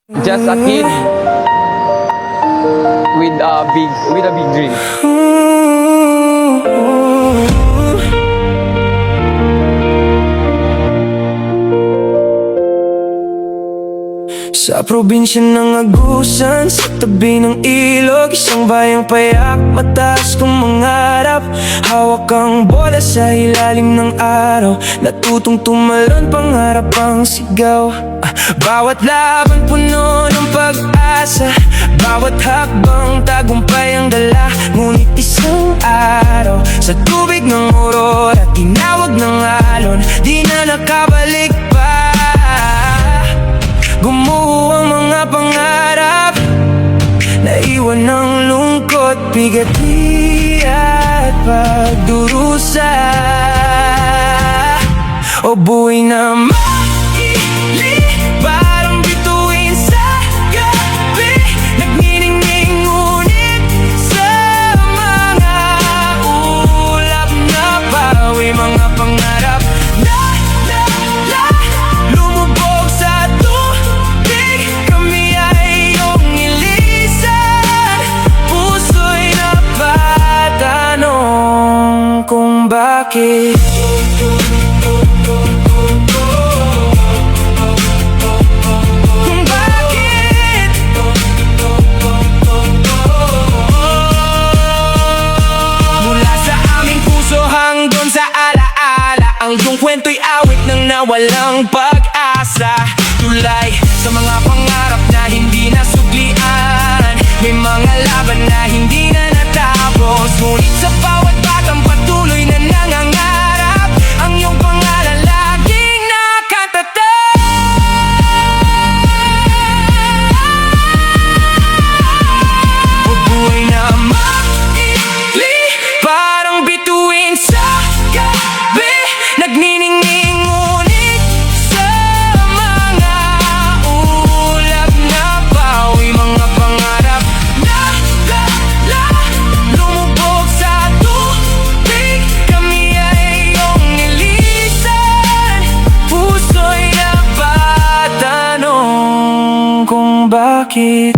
Just a kid with a big dream. Sa probinsya ng Agusan, sa tabi ng ilog, isang bayang payak, mataas kong mangarap. Hawak ang bola sa ilalim ng araw, natutong tumalon, pangarap ang sigaw. Bawat laban puno ng pag-asa, bawat hakbang tagumpay ang dala. Ngunit isang araw, sa tubig ng aurora, tinawag ng alon, di na nakabalik pa. Gumuho ang mga pangarap, naiwan ng lungkot, bigati at pagdurusa. O buhay na maili, parang bituin sa gabi, nagniningning ngunit sa mga ulap na bawi. Mga pangarap na lumubog sa tubig, kami ay iyong ilisan. Puso'y napatanong kung bakit. Ang iyong kwento'y awit ng nawalang pag-asa, tulay sa mga pangarap na hindi nasuklian. May mga laban na hindi na natapos, ngunit sa bawat batang patuloy na nangangarap, ang iyong pangalan laging nakatatak. O buhay na maili, parang bituin sa gabi, nagniningning ngunit sa mga ulap na bawi. Mga pangarap na lumubog sa tubig, kami ay iyong nilisan. Puso'y napatanong kung bakit.